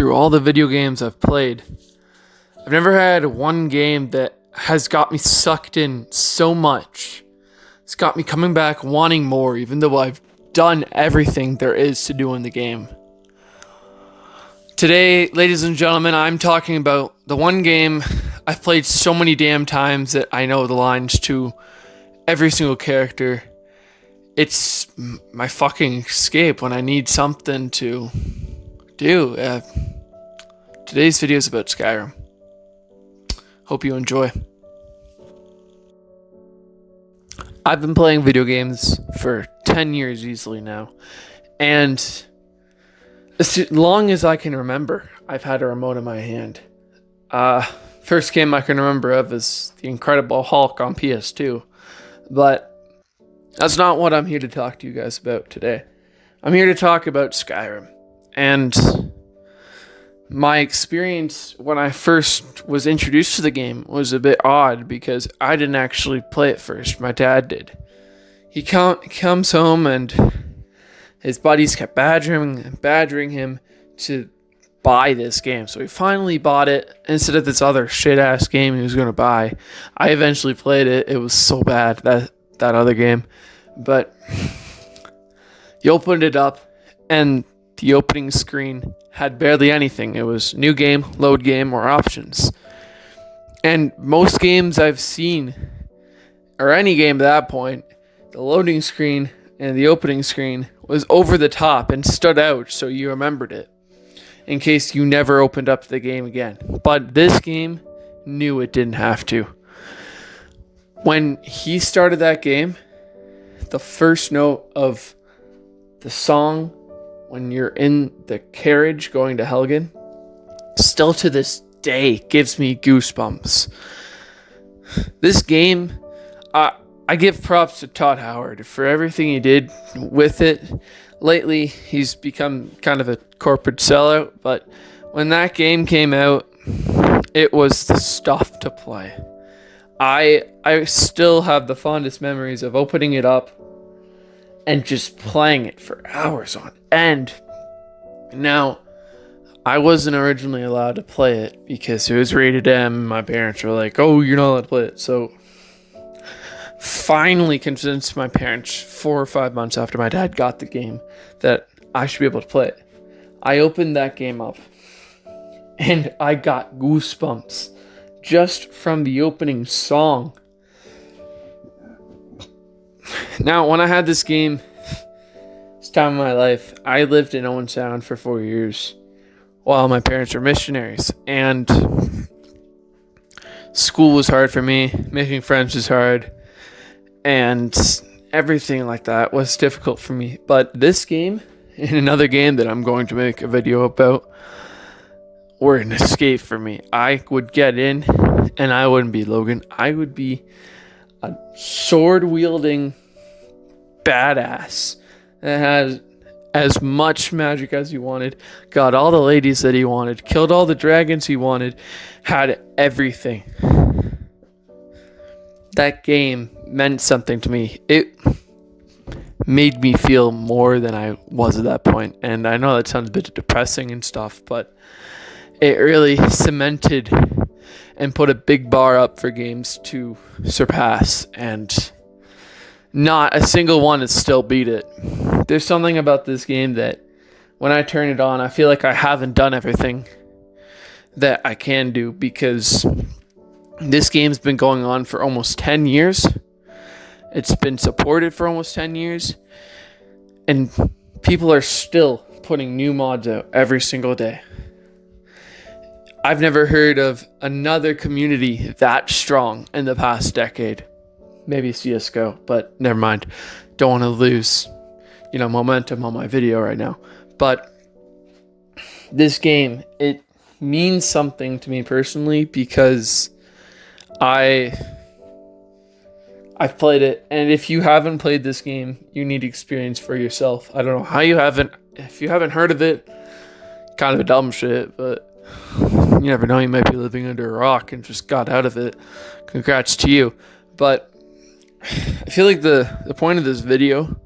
through all the video games I've played, I've never had one game that has got me sucked in so much. It's got me coming back wanting more, even though I've done everything there is to do in the game. Today, ladies and gentlemen, I'm talking about the one game I've played so many damn times that I know the lines to every single character. It's my fucking escape when I need something to do. Today's video is about Skyrim. Hope you enjoy. I've been playing video games for 10 years easily now, and as long as I can remember, I've had a remote in my hand. First game I can remember of is The Incredible Hulk on PS2, but that's not what I'm here to talk to you guys about today. I'm here to talk about Skyrim, and my experience when I first was introduced to the game was a bit odd because I didn't actually play it first. My dad did. He comes home and his buddies kept badgering him to buy this game. So he finally bought it instead of this other shit-ass game he was going to buy. I eventually played it. It was so bad, that other game. But you opened it up and the opening screen had barely anything. It was new game, load game, or options. And most games I've seen, or any game at that point, the loading screen and the opening screen was over the top and stood out so you remembered it in case you never opened up the game again. But this game knew it didn't have to. When he started that game, the first note of the song when you're in the carriage going to Helgen, still to this day gives me goosebumps. This game, I give props to Todd Howard for everything he did with it. Lately, he's become kind of a corporate sellout, but when that game came out, it was the stuff to play. I still have the fondest memories of opening it up and just playing it for hours on end. Now, I wasn't originally allowed to play it because it was rated M. My parents were like, oh, you're not allowed to play it. So, finally convinced my parents 4 or 5 months after my dad got the game that I should be able to play it. I opened that game up and I got goosebumps just from the opening song. Now, when I had this game, this time of my life, I lived in Owen Sound for 4 years while my parents were missionaries, and school was hard for me, making friends was hard, and everything like that was difficult for me. But this game, and another game that I'm going to make a video about, were an escape for me. I would get in, and I wouldn't be Logan. I would be a sword-wielding badass that has as much magic as he wanted, got all the ladies that he wanted, killed all the dragons he wanted, had everything. That game meant something to me. It made me feel more than I was at that point. And I know that sounds a bit depressing and stuff, but it really cemented and put a big bar up for games to surpass, and not a single one has still beat it. There's something about this game that when I turn it on, I feel like I haven't done everything that I can do, because this game's been going on for almost 10 years. It's been supported for almost 10 years, and people are still putting new mods out every single day. I've never heard of another community that strong in the past decade. Maybe CSGO, but never mind. Don't want to lose, momentum on my video right now. But this game, it means something to me personally because I've played it, and if you haven't played this game, you need to experience for yourself. I don't know how you haven't. If you haven't heard of it, kind of a dumb shit, but you never know, you might be living under a rock and just got out of it. Congrats to you. But I feel like the point of this video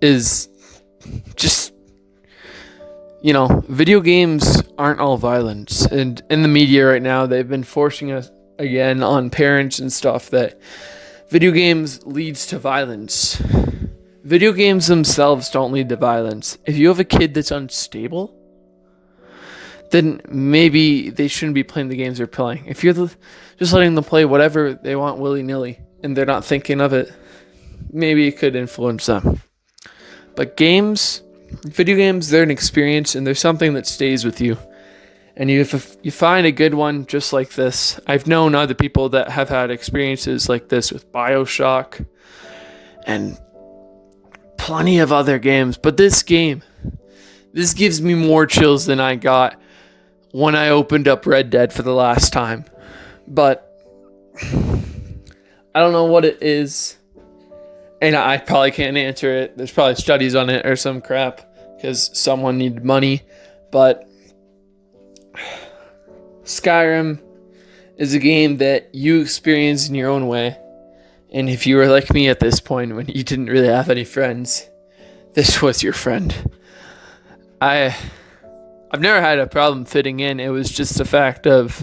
is just, video games aren't all violence. And in the media right now, they've been forcing us again on parents and stuff that video games leads to violence. Video games themselves don't lead to violence. If you have a kid that's unstable, then maybe they shouldn't be playing the games they're playing. If you're just letting them play whatever they want willy-nilly and they're not thinking of it, maybe it could influence them. But video games, they're an experience and they're something that stays with you. And if you find a good one just like this, I've known other people that have had experiences like this with BioShock and plenty of other games. But this gives me more chills than I got when I opened up Red Dead for the last time. But I don't know what it is. And I probably can't answer it. There's probably studies on it or some crap because someone needed money. But Skyrim is a game that you experience in your own way. And if you were like me at this point when you didn't really have any friends, this was your friend. I've never had a problem fitting in. It was just the fact of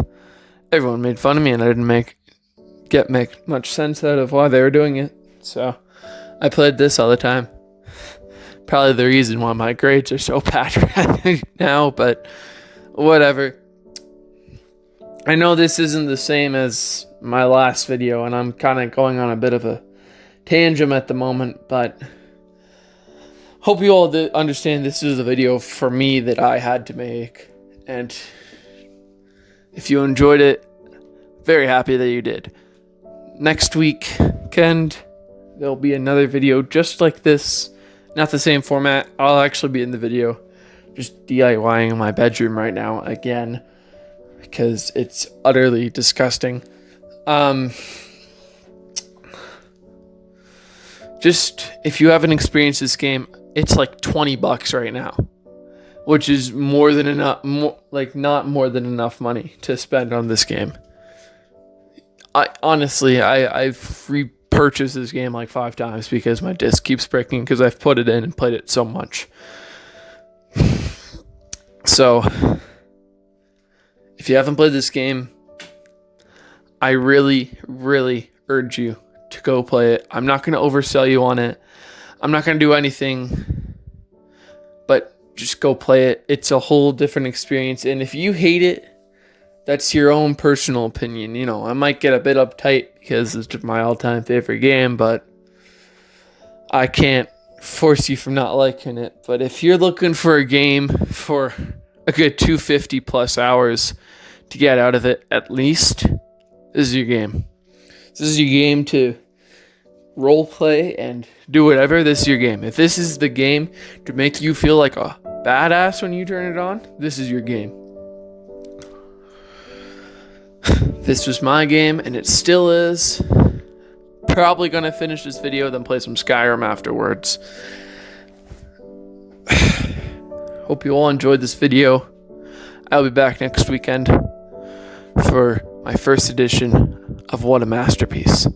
everyone made fun of me and I didn't make much sense out of why they were doing it. So I played this all the time. Probably the reason why my grades are so bad right now, but whatever. I know this isn't the same as my last video, and I'm kind of going on a bit of a tangent at the moment, but hope you all understand this is a video for me that I had to make, and if you enjoyed it, very happy that you did. Next weekend, there'll be another video just like this, not the same format. I'll actually be in the video, just DIYing in my bedroom right now again, because it's utterly disgusting. Just if you haven't experienced this game, it's like $20 right now, which is more than enough, not more than enough money to spend on this game. I've repurchased this game like 5 times because my disc keeps breaking because I've put it in and played it so much. So if you haven't played this game, I really, really urge you to go play it. I'm not going to oversell you on it. I'm not going to do anything, but just go play it. It's a whole different experience. And if you hate it, that's your own personal opinion. I might get a bit uptight because it's my all-time favorite game, but I can't force you from not liking it. But if you're looking for a game for a good 250 plus hours to get out of it, at least, this is your game. This is your game to role play and do whatever. This is your game. If this is the game to make you feel like a badass when you turn it on, this is your game. This was my game, and it still is. Probably gonna finish this video, then play some Skyrim afterwards. Hope you all enjoyed this video. I'll be back next weekend for my first edition of What a Masterpiece.